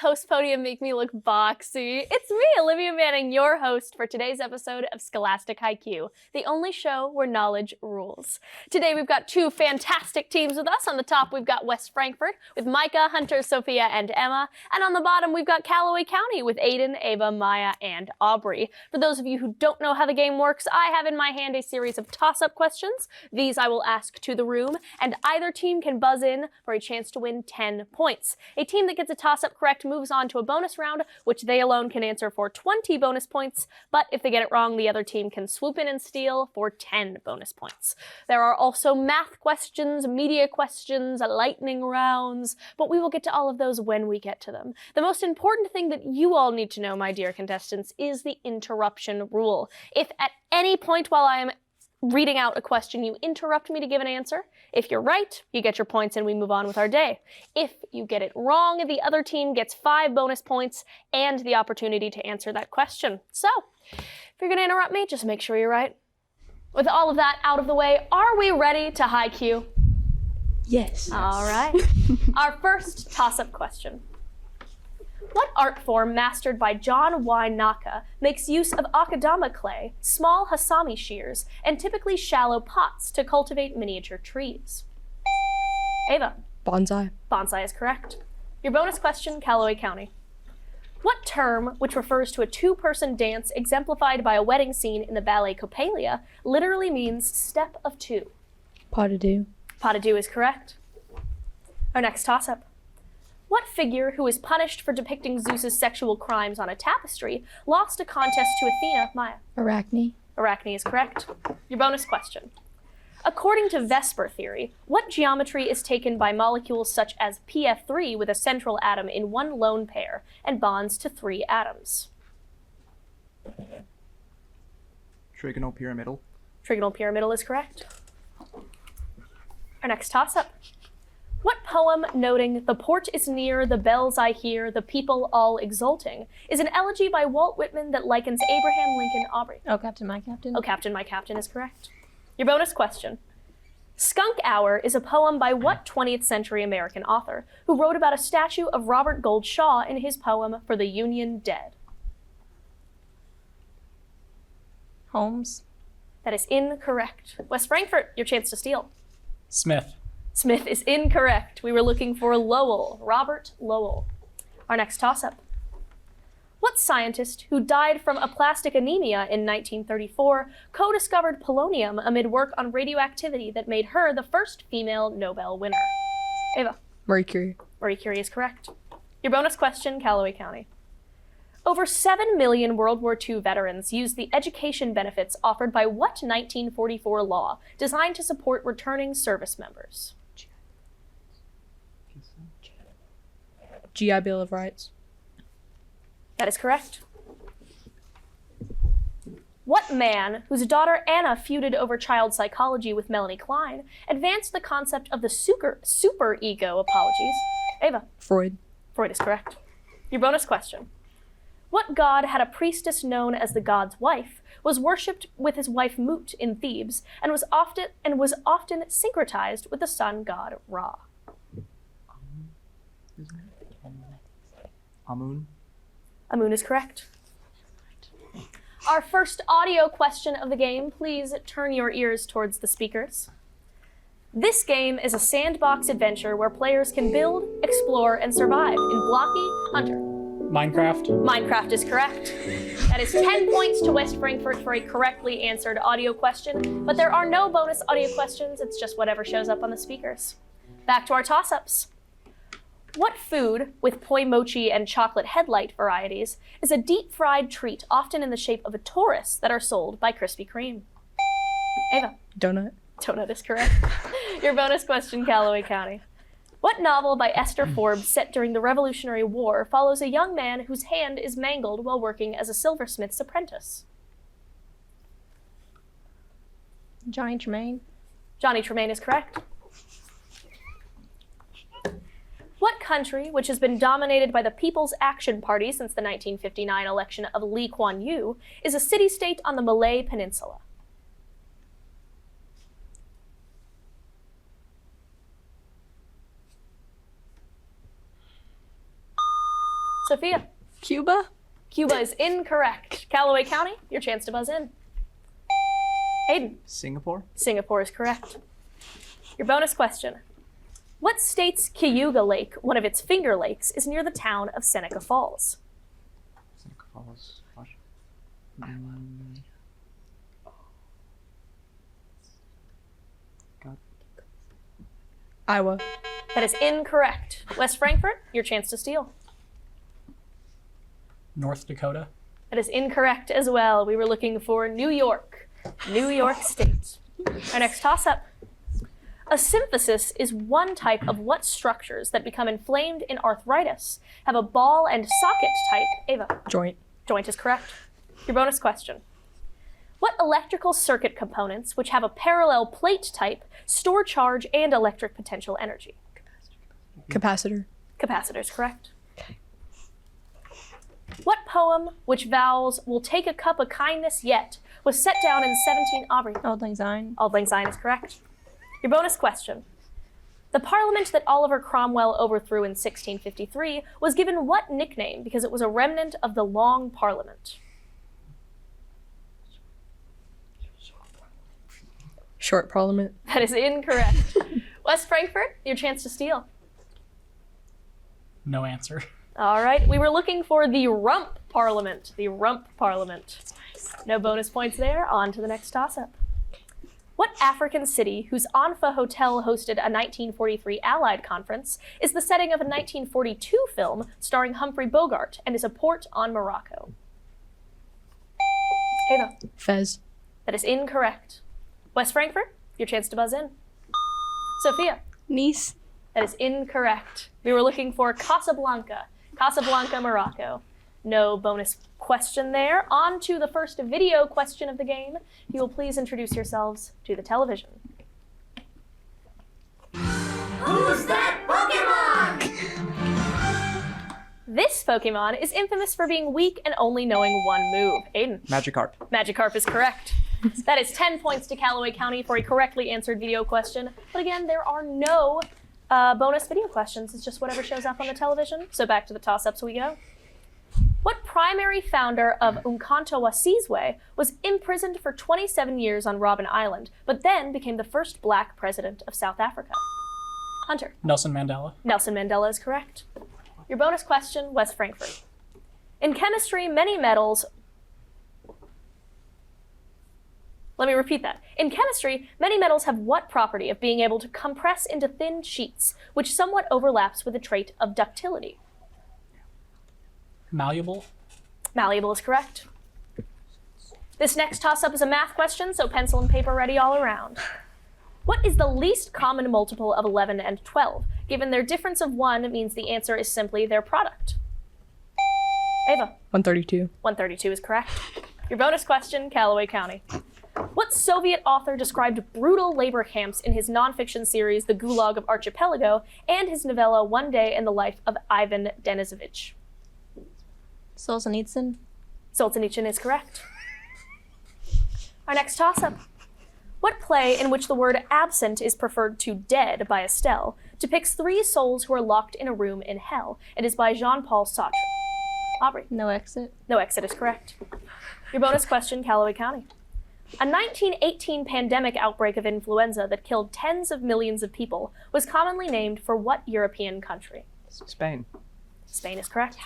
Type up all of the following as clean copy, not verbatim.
host podium make me look boxy? It's me, Olivia Manning, your host for today's episode of Scholastic HI Q, the only show where knowledge rules. Today we've got two fantastic teams with us. On the top we've got West Frankfort with Micah, Hunter, Sophia, and Emma. And on the bottom we've got Calloway County with Aiden, Ava, Maya, and Aubrey. For those of you who don't know how the game works, I have in my hand a series of toss-up questions. These I will ask to the room, and either team can buzz in for a chance to win 10 points. A team that gets a toss-up correct moves on to a bonus round, which they alone can answer for 20 bonus points, but if they get it wrong, the other team can swoop in and steal for 10 bonus points. There are also math questions, media questions, lightning rounds, but we will get to all of those when we get to them. The most important thing that you all need to know, my dear contestants, is the interruption rule. If at any point while I am reading out a question, you interrupt me to give an answer, if you're right, you get your points and we move on with our day. If you get it wrong, the other team gets 5 bonus points and the opportunity to answer that question. So, if you're gonna interrupt me, just make sure you're right. With all of that out of the way, are we ready to high Q? Yes. All right. Our first toss-up question. What art form mastered by John Y. Naka makes use of akadama clay, small hasami shears, and typically shallow pots to cultivate miniature trees? Ava. Bonsai. Bonsai is correct. Your bonus question, Calloway County. What term, which refers to a two-person dance exemplified by a wedding scene in the ballet Coppelia, literally means step of two? Pas de deux. Pas de deux is correct. Our next toss-up. What figure, who is punished for depicting Zeus's sexual crimes on a tapestry, lost a contest to Athena? Maya. Arachne. Arachne is correct. Your bonus question. According to Vesper theory, what geometry is taken by molecules such as PF3 with a central atom in one lone pair and bonds to 3 atoms? Trigonal pyramidal. Trigonal pyramidal is correct. Our next toss-up. What poem noting "the port is near, the bells I hear, the people all exulting" is an elegy by Walt Whitman that likens Abraham Lincoln? Aubrey. Oh, Captain, my captain. Oh, Captain, my captain is correct. Your bonus question. Skunk Hour is a poem by what 20th century American author who wrote about a statue of Robert Gould Shaw in his poem For the Union Dead? Holmes. That is incorrect. West Frankfort, your chance to steal. Smith. Smith is incorrect. We were looking for Lowell, Robert Lowell. Our next toss-up. What scientist, who died from aplastic anemia in 1934, co-discovered polonium amid work on radioactivity that made her the first female Nobel winner? Ava. Marie Curie. Marie Curie is correct. Your bonus question, Calloway County. Over 7 million World War II veterans used the education benefits offered by what 1944 law designed to support returning service members? GI Bill of Rights. That is correct. What man, whose daughter Anna feuded over child psychology with Melanie Klein, advanced the concept of the super ego? Apologies. Ava. Freud. Freud is correct. Your bonus question. What god had a priestess known as the god's wife, was worshipped with his wife Mut in Thebes, and was often syncretized with the sun god Ra? Amun. Amun is correct. Our first audio question of the game, please turn your ears towards the speakers. This game is a sandbox adventure where players can build, explore, and survive in blocky. Hunter. Minecraft. Minecraft is correct. That is 10 points to West Frankfort for a correctly answered audio question, but there are no bonus audio questions, it's just whatever shows up on the speakers. Back to our toss-ups. What food, with poi mochi and chocolate headlight varieties, is a deep-fried treat often in the shape of a torus that are sold by Krispy Kreme? Ava. Donut. Donut is correct. Your bonus question, Calloway County. What novel by Esther Forbes set during the Revolutionary War follows a young man whose hand is mangled while working as a silversmith's apprentice? Johnny Tremaine. Johnny Tremaine is correct. What country, which has been dominated by the People's Action Party since the 1959 election of Lee Kuan Yew, is a city-state on the Malay Peninsula? Sophia. Cuba? Cuba is incorrect. Calloway County, your chance to buzz in. Aiden. Singapore. Singapore is correct. Your bonus question. What state's Cayuga Lake, one of its finger lakes, is near the town of Seneca Falls? Seneca Falls. God. Iowa. That is incorrect. West Frankfort, your chance to steal. North Dakota. That is incorrect as well. We were looking for New York. New York State. Our next toss-up. A symphysis is one type of what structures that become inflamed in arthritis have a ball and socket type? Ava. Joint. Joint is correct. Your bonus question. What electrical circuit components, which have a parallel plate type, store charge and electric potential energy? Capacitor. Capacitor is correct. What poem, which vows will take a cup of kindness yet, was set down in 17 Aubrey? Auld Lang Syne. Auld Lang Syne is correct. Your bonus question. The parliament that Oliver Cromwell overthrew in 1653 was given what nickname because it was a remnant of the Long Parliament? Short Parliament. That is incorrect. West Frankfort, your chance to steal. No answer. All right, we were looking for the Rump Parliament. The Rump Parliament. That's nice. No bonus points there. On to the next toss-up. What African city, whose Anfa Hotel hosted a 1943 Allied conference, is the setting of a 1942 film starring Humphrey Bogart and is a port on Morocco? Ava. Fez. That is incorrect. West Frankfort, your chance to buzz in. Sophia. Nice. That is incorrect. We were looking for Casablanca. Casablanca, Morocco. No bonus question there. On to the first video question of the game. If you will please introduce yourselves to the television. Who's that Pokemon? This Pokemon is infamous for being weak and only knowing one move. Aiden. Magikarp. Magikarp is correct. That is 10 points to Calloway County for a correctly answered video question. But again, there are no bonus video questions. It's just whatever shows up on the television. So back to the toss-ups we go. What primary founder of Umkhonto Wasizwe was imprisoned for 27 years on Robben Island, but then became the first black president of South Africa? Hunter. Nelson Mandela. Nelson Mandela is correct. Your bonus question, West Frankfort. In chemistry, many metals... Let me repeat that. In chemistry, many metals have what property of being able to compress into thin sheets, which somewhat overlaps with the trait of ductility? Malleable. Malleable is correct. This next toss-up is a math question, so pencil and paper ready all around. What is the least common multiple of 11 and 12? Given their difference of 1 means the answer is simply their product. Ava. 132. 132 is correct. Your bonus question, Calloway County. What Soviet author described brutal labor camps in his nonfiction series, The Gulag of Archipelago, and his novella, One Day in the Life of Ivan Denisovich? Solzhenitsyn. Solzhenitsyn is correct. Our next toss-up. What play in which the word absent is preferred to dead by Estelle depicts 3 souls who are locked in a room in hell and is by Jean-Paul Sartre? Aubrey. No Exit. No Exit is correct. Your bonus question, Calloway County. A 1918 pandemic outbreak of influenza that killed tens of millions of people was commonly named for what European country? Spain. Spain is correct.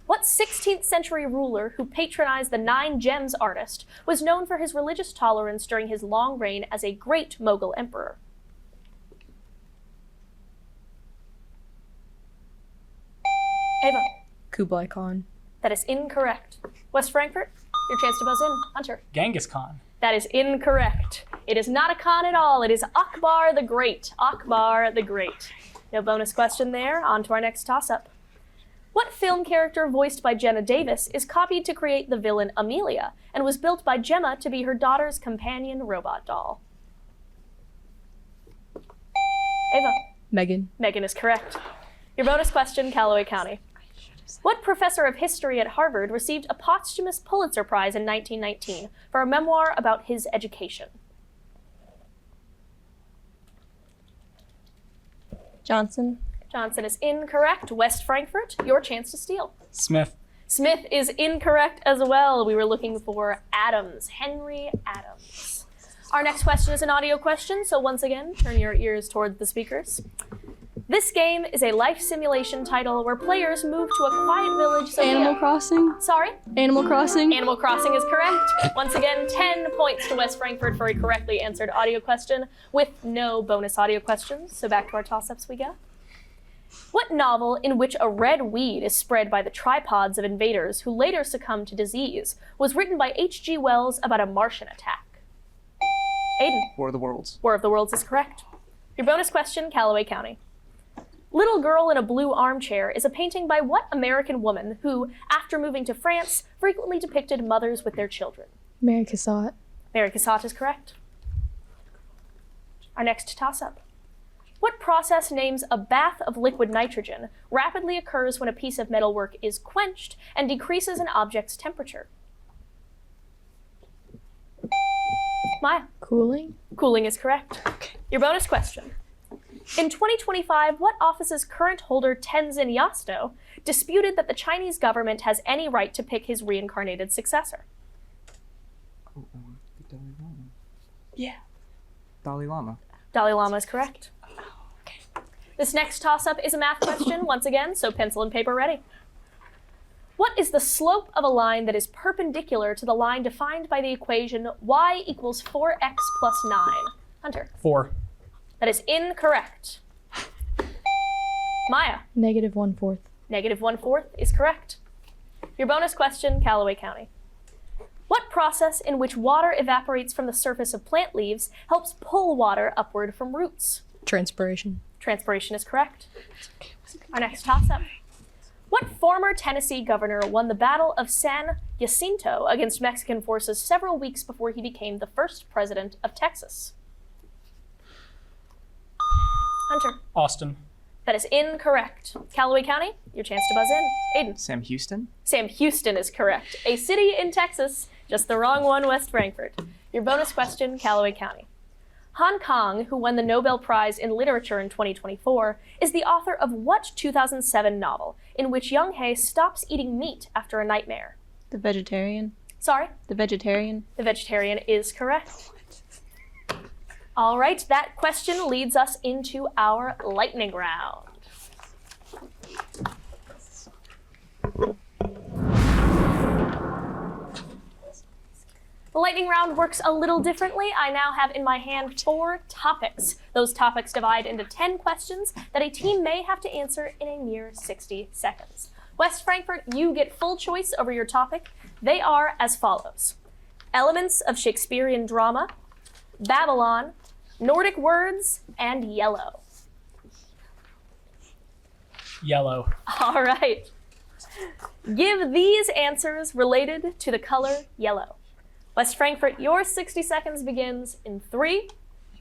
What 16th century ruler who patronized the 9 Gems artist was known for his religious tolerance during his long reign as a great Mughal emperor? Ava. Kublai Khan. That is incorrect. West Frankfort, your chance to buzz in. Hunter. Genghis Khan. That is incorrect. It is not a Khan at all. It is Akbar the Great. Akbar the Great. No bonus question there. On to our next toss-up. What film character voiced by Jenna Davis is copied to create the villain Amelia and was built by Gemma to be her daughter's companion robot doll? Ava. Megan. Megan is correct. Your bonus question, Calloway County. What professor of history at Harvard received a posthumous Pulitzer Prize in 1919 for a memoir about his education? Johnson. Johnson is incorrect. West Frankfort, your chance to steal. Smith. Smith is incorrect as well. We were looking for Adams, Henry Adams. Our next question is an audio question, so once again, turn your ears toward the speakers. This game is a life simulation title where players move to a quiet village. Animal Crossing? Sorry? Animal Crossing? Animal Crossing is correct. Once again, 10 points to West Frankfort for a correctly answered audio question with no bonus audio questions. So back to our toss-ups we go. What novel in which a red weed is spread by the tripods of invaders who later succumb to disease was written by H.G. Wells about a Martian attack? Aiden. War of the Worlds. War of the Worlds is correct. Your bonus question, Calloway County. Little Girl in a Blue Armchair is a painting by what American woman who, after moving to France, frequently depicted mothers with their children? Mary Cassatt. Mary Cassatt is correct. Our next toss-up. What process names a bath of liquid nitrogen rapidly occurs when a piece of metalwork is quenched and decreases an object's temperature? Maya. Cooling? Cooling is correct. Your bonus question. In 2025, what office's current holder, Tenzin Yasto, disputed that the Chinese government has any right to pick his reincarnated successor? Dalai Lama. Yeah. Dalai Lama. Dalai Lama is correct. This next toss-up is a math question, once again, so pencil and paper ready. What is the slope of a line that is perpendicular to the line defined by the equation y equals 4x plus 9? Hunter. 4. That is incorrect. Maya. Negative 1/4. Negative 1/4 is correct. Your bonus question, Calloway County. What process in which water evaporates from the surface of plant leaves helps pull water upward from roots? Transpiration. Transpiration is correct. Our next toss-up. What former Tennessee governor won the Battle of San Jacinto against Mexican forces several weeks before he became the first president of Texas? Hunter. Austin. That is incorrect. Calloway County, your chance to buzz in. Aiden. Sam Houston. Sam Houston is correct. A city in Texas, just the wrong one, West Frankfort. Your bonus question, Calloway County. Han Kang, who won the Nobel Prize in Literature in 2024, is the author of what 2007 novel in which Young Hae stops eating meat after a nightmare? The Vegetarian. Sorry? The Vegetarian. The Vegetarian is correct. All right, that question leads us into our lightning round. The lightning round works a little differently. I now have in my hand 4 topics. Those topics divide into 10 questions that a team may have to answer in a mere 60 seconds. West Frankfort, you get full choice over your topic. They are as follows: elements of Shakespearean drama, Babylon, Nordic words, and yellow. Yellow. All right. Give these answers related to the color yellow. West Frankfort, your 60 seconds begins in 3,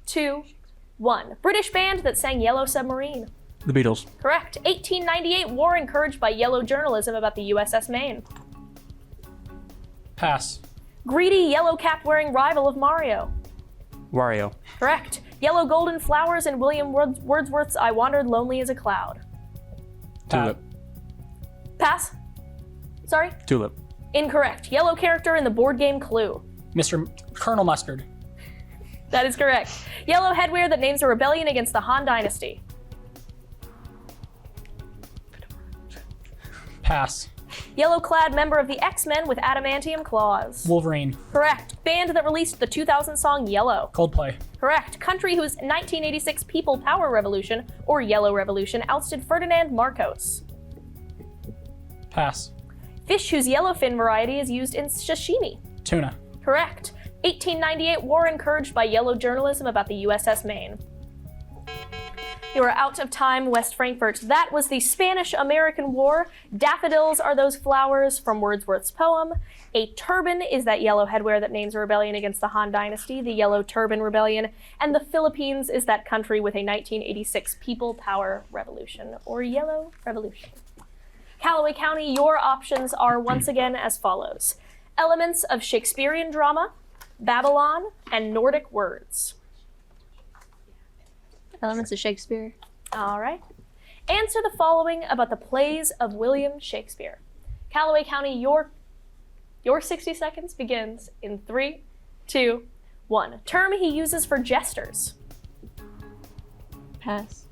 2, 1. British band that sang Yellow Submarine. The Beatles. Correct. 1898, war encouraged by yellow journalism about the USS Maine. Pass. Greedy, yellow cap-wearing rival of Mario. Wario. Correct. Yellow golden flowers in William Wordsworth's I Wandered Lonely as a Cloud. Tulip. Pass? Sorry? Tulip. Incorrect. Yellow character in the board game Clue. Mr. Colonel Mustard. That is correct. Yellow headwear that names a rebellion against the Han Dynasty. Pass. Yellow-clad member of the X-Men with adamantium claws. Wolverine. Correct. Band that released the 2000 song Yellow. Coldplay. Correct. Country whose 1986 People Power Revolution, or Yellow Revolution, ousted Ferdinand Marcos. Pass. Fish whose yellowfin variety is used in sashimi. Tuna. Correct. 1898 war encouraged by yellow journalism about the USS Maine. You are out of time, West Frankfort. That was the Spanish-American War. Daffodils are those flowers from Wordsworth's poem. A turban is that yellow headwear that names a rebellion against the Han Dynasty, the Yellow Turban Rebellion. And the Philippines is that country with a 1986 People Power Revolution, or Yellow Revolution. Calloway County, your options are once again as follows: elements of Shakespearean drama, Babylon, and Nordic words. Elements of Shakespeare. All right. Answer the following about the plays of William Shakespeare. Calloway County, your 60 seconds begins in 3, 2, 1. Term he uses for jesters. Pass.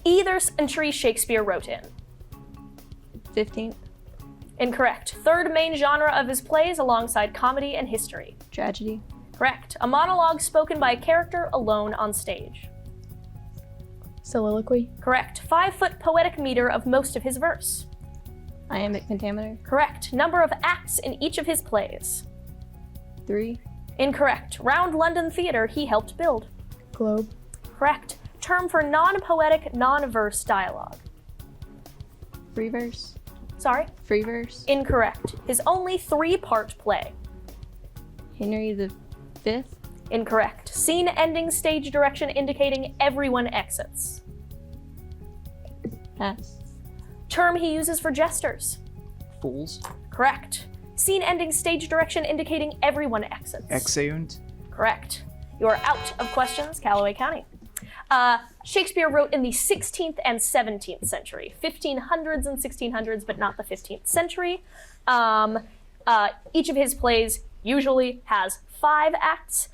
Either century Shakespeare wrote in. 15th. Incorrect. Third main genre of his plays alongside comedy and history. Tragedy. Correct. A monologue spoken by a character alone on stage. Soliloquy. Correct. 5-foot poetic meter of most of his verse. Iambic pentameter. Correct. Number of acts in each of his plays. 3. Incorrect. Round London theater he helped build. Globe. Correct. Term for non-poetic, non-verse dialogue. Free verse. Sorry? Free verse. Incorrect. His only 3-part play. Henry the Fifth. Incorrect. Scene ending stage direction indicating everyone exits. Pass. Term he uses for jesters. Fools. Correct. Scene ending stage direction indicating everyone exits. Exeunt. Correct. You are out of questions, Calloway County. Shakespeare wrote in the 16th and 17th century, 1500s and 1600s, but not the 15th century. Each of his plays usually has 5 acts.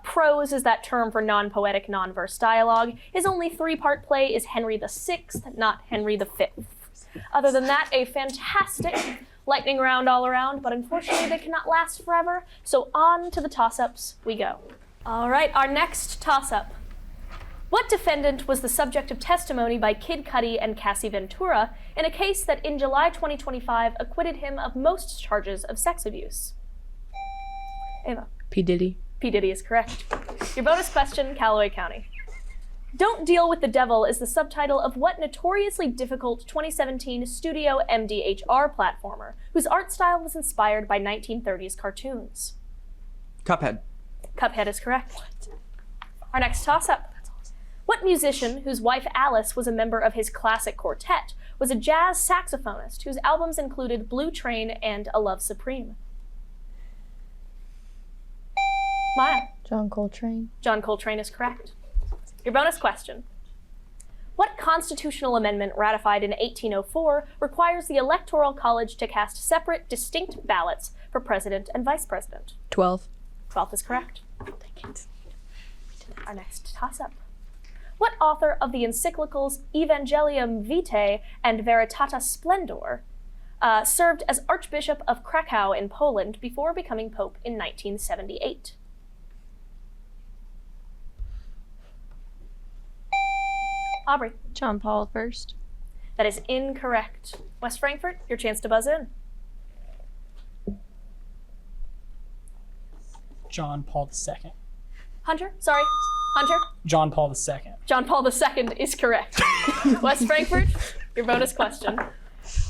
Prose is that term for non-poetic, non-verse dialogue. His only 3-part play is Henry VI, not Henry V. Other than that, a fantastic lightning round all around, but unfortunately they cannot last forever, so on to the toss-ups we go. All right, our next toss-up. What defendant was the subject of testimony by Kid Cudi and Cassie Ventura in a case that in July 2025 acquitted him of most charges of sex abuse? Ava. P. Diddy. P. Diddy is correct. Your bonus question, Calloway County. Don't Deal with the Devil is the subtitle of what notoriously difficult 2017 Studio MDHR platformer, whose art style was inspired by 1930s cartoons? Cuphead. Cuphead is correct. Our next toss-up. What musician, whose wife Alice was a member of his classic quartet, was a jazz saxophonist whose albums included Blue Train and A Love Supreme? Maya. John Coltrane. John Coltrane is correct. Your bonus question. What constitutional amendment ratified in 1804 requires the Electoral College to cast separate, distinct ballots for president and vice president? 12. 12th is correct. Our next toss-up. What author of the encyclicals Evangelium Vitae and Veritatis Splendor served as Archbishop of Krakow in Poland before becoming Pope in 1978? Aubrey. John Paul First. That is incorrect. West Frankfort, your chance to buzz in. John Paul II. Hunter? Sorry. Hunter? John Paul II. John Paul II is correct. West Frankfort, your bonus question.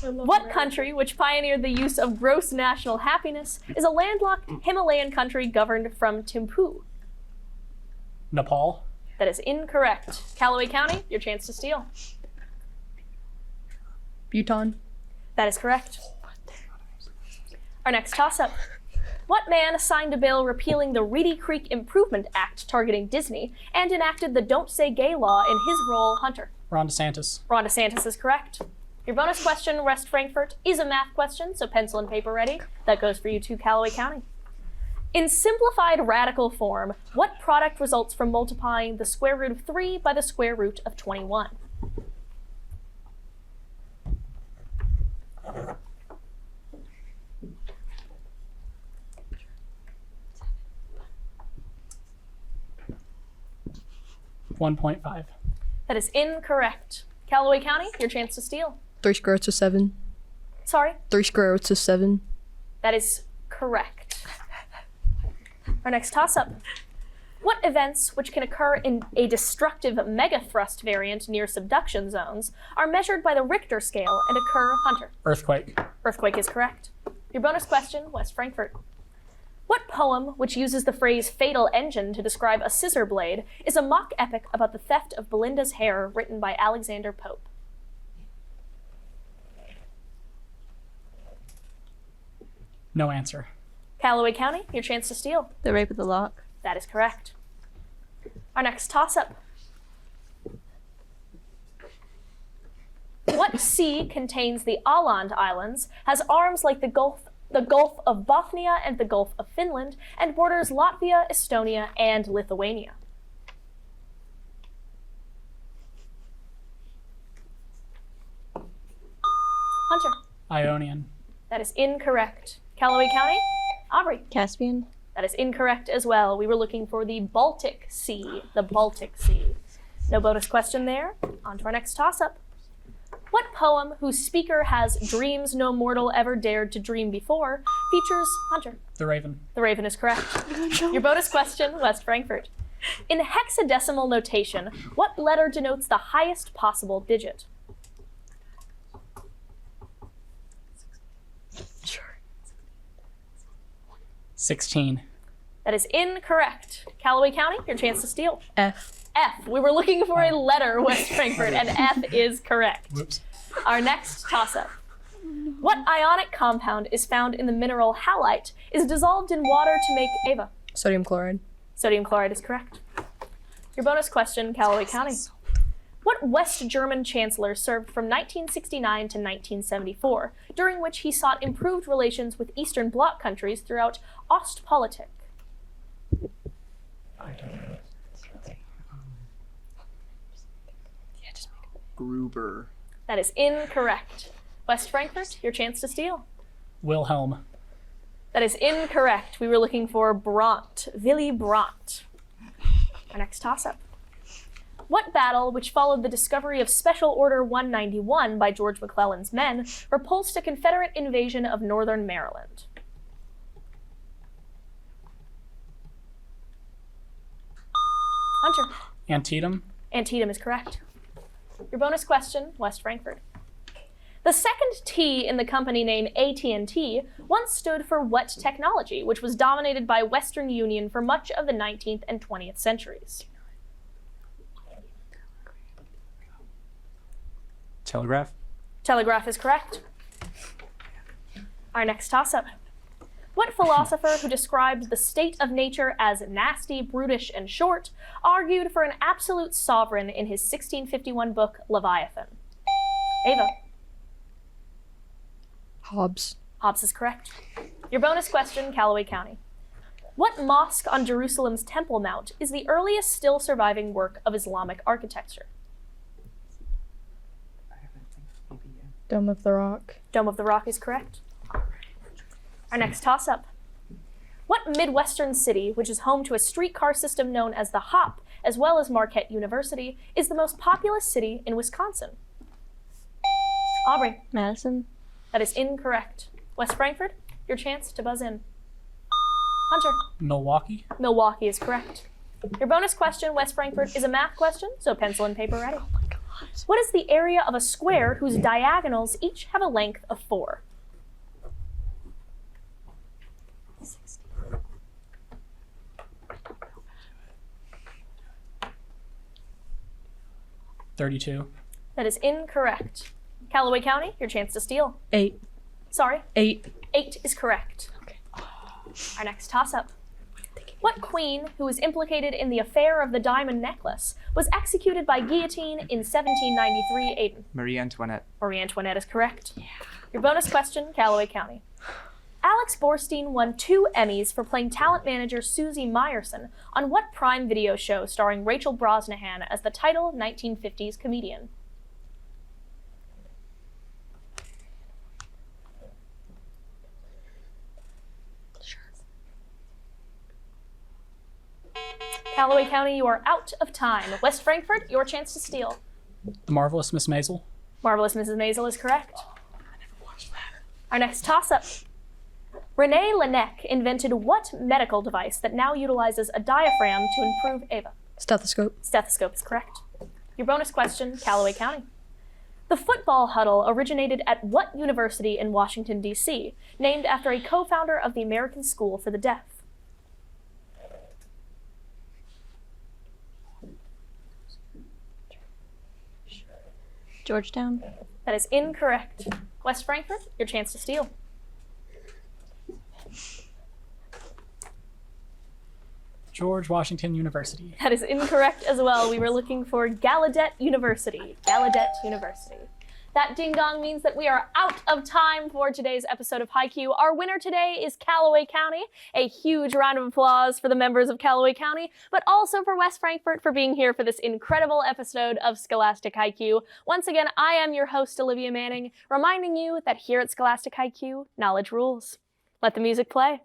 What country, which pioneered the use of gross national happiness, is a landlocked Himalayan country governed from Thimphu? Nepal. That is incorrect. Calloway County, your chance to steal. Bhutan. That is correct. Our next toss-up. What man signed a bill repealing the Reedy Creek Improvement Act targeting Disney and enacted the Don't Say Gay law in his role? Hunter. Ron DeSantis. Ron DeSantis is correct. Your bonus question, West Frankfort, is a math question, so pencil and paper ready. That goes for you too, Calloway County. In simplified radical form, what product results from multiplying the square root of 3 by the square root of 21? $1.5. That is incorrect. Calloway County, your chance to steal. 3 square roots of 7. Sorry? 3 square roots of 7. That is correct. Our next toss-up. What events, which can occur in a destructive megathrust variant near subduction zones, are measured by the Richter scale and occur? Hunter. Earthquake. Earthquake is correct. Your bonus question, West Frankfort. What poem, which uses the phrase fatal engine to describe a scissor blade, is a mock epic about the theft of Belinda's hair written by Alexander Pope? No answer. Calloway County, your chance to steal. The Rape of the Lock. That is correct. Our next toss-up. What sea contains the Åland Islands, has arms like the Gulf of Bothnia and the Gulf of Finland, and borders Latvia, Estonia, and Lithuania? Hunter. Ionian. That is incorrect. Calloway County? Aubrey. Caspian. That is incorrect as well. We were looking for the Baltic Sea. The Baltic Sea. No bonus question there. On to our next toss-up. What poem, whose speaker has dreams no mortal ever dared to dream before, features Hunter? The Raven. The Raven is correct. Your bonus question, West Frankfort. In hexadecimal notation, what letter denotes the highest possible digit? 16. That is incorrect. Calloway County, your chance to steal. F. F. We were looking for a letter, West Frankfort, and F is correct. Whoops. Our next toss-up. What ionic compound is found in the mineral halite, is dissolved in water to make Ava? Sodium chloride. Sodium chloride is correct. Your bonus question, Calloway County. What West German chancellor served from 1969 to 1974, during which he sought improved relations with Eastern Bloc countries throughout Ostpolitik? Gruber. That is incorrect. West Frankfort, your chance to steal. Wilhelm. That is incorrect. We were looking for Brandt, Willy Brandt. Our next toss-up. What battle, which followed the discovery of Special Order 191 by George McClellan's men, repulsed a Confederate invasion of northern Maryland? Hunter. Antietam. Antietam is correct. Your bonus question, West Frankfort. The second T in the company name AT&T once stood for what technology, which was dominated by Western Union for much of the 19th and 20th centuries? Telegraph. Telegraph is correct. Our next toss-up. What philosopher who described the state of nature as nasty, brutish, and short argued for an absolute sovereign in his 1651 book, Leviathan? Ava. Hobbes. Hobbes is correct. Your bonus question, Calloway County. What mosque on Jerusalem's Temple Mount is the earliest still surviving work of Islamic architecture? Dome of the Rock. Dome of the Rock is correct. Our next toss-up. What Midwestern city, which is home to a streetcar system known as the Hop, as well as Marquette University, is the most populous city in Wisconsin? Aubrey. Madison. That is incorrect. West Frankfort, your chance to buzz in. Hunter. Milwaukee. Milwaukee is correct. Your bonus question, West Frankfort, is a math question, so pencil and paper ready. What is the area of a square whose diagonals each have a length of 4? 32. That is incorrect. Calloway County, your chance to steal. 8. Sorry, 8. 8 is correct. Our next toss-up. What queen, who was implicated in the affair of the diamond necklace, was executed by guillotine in 1793, Aiden? Marie Antoinette. Marie Antoinette is correct. Your bonus question, Calloway County. Alex Borstein won 2 Emmys for playing talent manager Susie Meyerson on what Prime Video show starring Rachel Brosnahan as the title 1950s comedian? Calloway County, you are out of time. West Frankfort, your chance to steal. The Marvelous Miss Maisel. Marvelous Mrs. Maisel is correct. Our next toss-up. René Laennec invented what medical device that now utilizes a diaphragm to improve Ava? Stethoscope. Stethoscope is correct. Your bonus question, Calloway County. The football huddle originated at what university in Washington, D.C., named after a co-founder of the American School for the Deaf? Georgetown. That is incorrect. West Frankfort, your chance to steal. George Washington University. That is incorrect as well. We were looking for Gallaudet University. Gallaudet University. That ding dong means that we are out of time for today's episode of High Q. Our winner today is Calloway County. A huge round of applause for the members of Calloway County, but also for West Frankfort for being here for this incredible episode of Scholastic HI Q. Once again, I am your host, Olivia Manning, reminding you that here at Scholastic HI Q, knowledge rules. Let the music play.